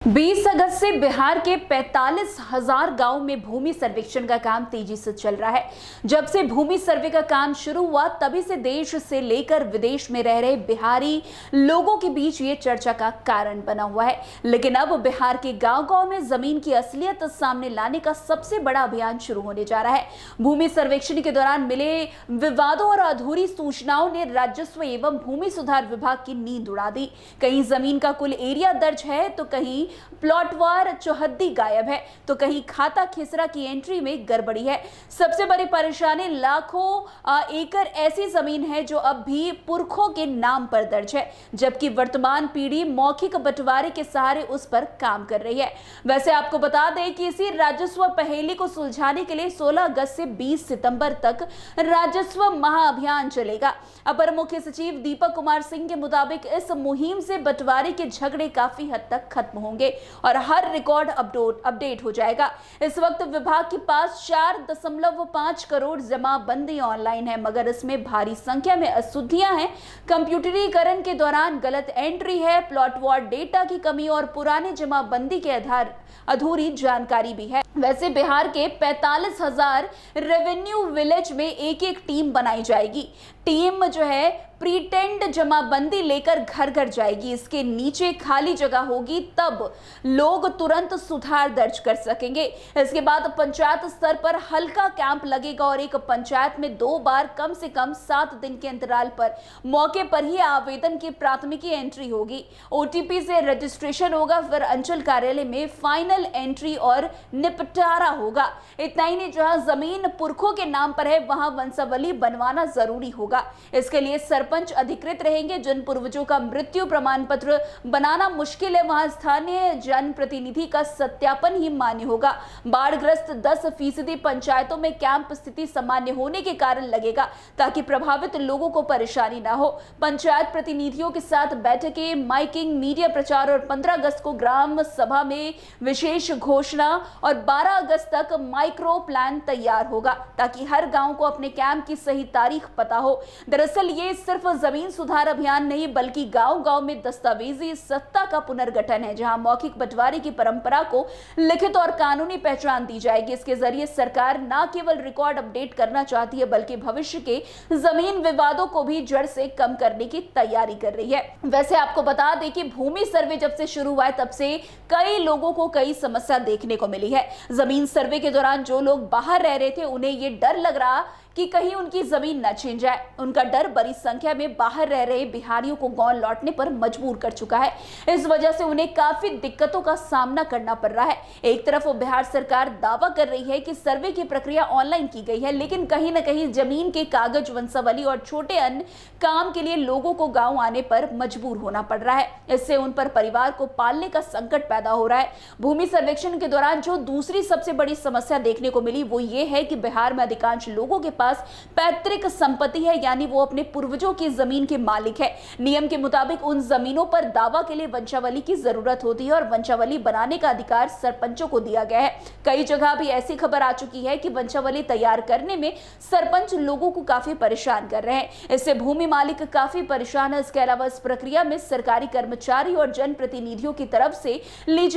20 अगस्त से बिहार के 45,000 गांव में भूमि सर्वेक्षण का काम तेजी से चल रहा है। जब से भूमि सर्वे का काम शुरू हुआ तभी से देश से लेकर विदेश में रह रहे बिहारी लोगों के बीच ये चर्चा का कारण बना हुआ है। लेकिन अब बिहार के गांव-गांव में जमीन की असलियत सामने लाने का सबसे बड़ा अभियान शुरू होने जा रहा है। भूमि सर्वेक्षण के दौरान मिले विवादों और अधूरी सूचनाओं ने राजस्व एवं भूमि सुधार विभाग की नींद उड़ा दी। कहीं जमीन का कुल एरिया दर्ज है तो कहीं प्लॉटवार चौहद्दी गायब है तो कहीं खाता खेसरा की एंट्री में गड़बड़ी है। सबसे बड़ी परेशानी लाखों एकड़ ऐसी जमीन है जो अब भी पुरखों के नाम पर दर्ज है, जबकि वर्तमान पीढ़ी मौखिक बंटवारे के सहारे उस पर काम कर रही है। वैसे आपको बता दें कि इसी राजस्व पहेली को सुलझाने के लिए 16 अगस्त से 20 सितंबर तक राजस्व महाअभियान चलेगा। अपर मुख्य सचिव दीपक कुमार सिंह के मुताबिक इस मुहिम से बंटवारे के झगड़े काफी हद तक खत्म होंगे और हर रिकॉर्ड अपडेट हो जाएगा। इस वक्त विभाग के पास 4.5 करोड़ जमाबंदी ऑनलाइन है, मगर इसमें भारी संख्या में अशुद्धियां हैं, कंप्यूटरीकरण के दौरान गलत एंट्री है, प्लॉटवार डेटा की कमी और पुराने जमाबंदी के आधार अधूरी जानकारी भी है। वैसे बिहार के 45,000 रेवेन्यू विलेज में एक एक टीम बनाई जाएगी। टीम जो है प्रीटेंड जमाबंदी लेकर घर घर जाएगी। इसके नीचे खाली जगह होगी, तब लोग तुरंत सुधार दर्ज कर सकेंगे। इसके बाद पंचायत स्तर पर हल्का कैंप लगेगा और एक पंचायत में 2 बार कम से कम 7 दिन के अंतराल पर मौके पर ही आवेदन की प्राथमिकी एंट्री होगी। ओटीपी से रजिस्ट्रेशन होगा, फिर अंचल कार्यालय में फाइनल एंट्री और निपटारा होगा। इतना ही नहीं, जहां जमीन पुरखों के नाम पर है वहां वंशावली बनवाना जरूरी होगा। इसके लिए सरपंच अधिकृत रहेंगे। जिन पूर्वजों का मृत्यु प्रमाण पत्र बनाना मुश्किल है वहां स्थानीय जनप्रतिनिधि का सत्यापन ही मान्य होगा। बाढ़ग्रस्त 10% पंचायतों में कैंप स्थिति सामान्य होने के कारण लगेगा, ताकि प्रभावित लोगों को परेशानी ना हो। पंचायत प्रतिनिधियों के साथ बैठकें, माइकिंग, मीडिया प्रचार और 15 अगस्त को ग्राम सभा में विशेष घोषणा और 12 अगस्त तक माइक्रो प्लान तैयार होगा, ताकि हर गांव को अपने कैंप की सही तारीख पता हो। दरअसल ये सिर्फ जमीन सुधार अभियान नहीं बल्कि गांव-गांव में दस्तावेजी सत्ता का पुनर्गठन है, जहां मौखिक बंटवारे की परंपरा को लिखित और कानूनी पहचान दी जाएगी। इसके जरिए सरकार न केवल रिकॉर्ड अपडेट करना चाहती है बल्कि भविष्य के जमीन विवादों को भी जड़ से कम करने की तैयारी कर रही है। वैसे आपको बता दें कि भूमि सर्वे जब से शुरू हुआ है तब से कई लोगों को कई समस्या देखने को मिली है। जमीन सर्वे के दौरान जो लोग बाहर रह रहे थे उन्हें ये डर लग रहा कि कहीं उनकी जमीन न छिन जाए। उनका डर बड़ी संख्या में बाहर रह रहे बिहारियों को गांव लौटने पर मजबूर कर चुका है। इस वजह से उन्हें काफी दिक्कतों का सामना करना पड़ रहा है। एक तरफ बिहार सरकार दावा कर रही है कि सर्वे की प्रक्रिया ऑनलाइन की गई है, लेकिन कहीं न कहीं जमीन के कागज, वंशावली और छोटे अन्य काम के लिए लोगों को गाँव आने पर मजबूर होना पड़ रहा है। इससे उन पर परिवार को पालने का संकट पैदा हो रहा है। भूमि सर्वेक्षण के दौरान जो दूसरी सबसे बड़ी समस्या देखने को मिली वो ये है कि बिहार में अधिकांश लोगों के पास पैतृक संपत्ति है, यानी वो अपने पूर्वजों की जमीन के मालिक है। नियम के मुताबिक उन जमीनों पर दावा के लिए वंशावली की जरूरत होती है और वंशावली बनाने का अधिकार सरपंचों को दिया गया है। कई जगह भी ऐसी खबर आ चुकी है कि वंशावली तैयार करने में सरपंच लोगों को काफी परेशान कर रहे हैं। इससे भूमि मालिक काफी परेशान है। इसके अलावा इस प्रक्रिया में सरकारी कर्मचारी और जनप्रतिनिधियों की तरफ से ली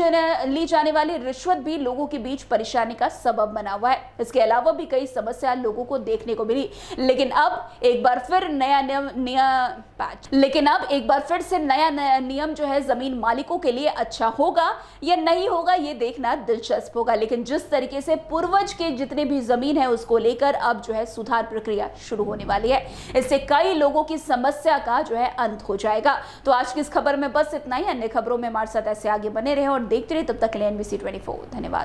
जाने वाली रिश्वत भी लोगों के बीच परेशानी का सबब बना हुआ है। इसके अलावा भी कई समस्या लोगों को देखने को मिली। लेकिन अब एक बार फिर नया नियम जो है जमीन मालिकों के लिए अच्छा होगा या नहीं होगा ये देखना दिलचस्प होगा। लेकिन जिस तरीके से पूर्वज के जितने भी जमीन है उसको लेकर अब जो है सुधार प्रक्रिया शुरू होने वाली है। इससे कई लोगों की समस्या का जो है अंत हो जाएगा। तो आज की इस खबर में बस इतना ही। अन्य खबरों में हमारे साथ ऐसे आगे बने रहे और देखते रहे। तब तक के लिए NBC 24 धन्यवाद।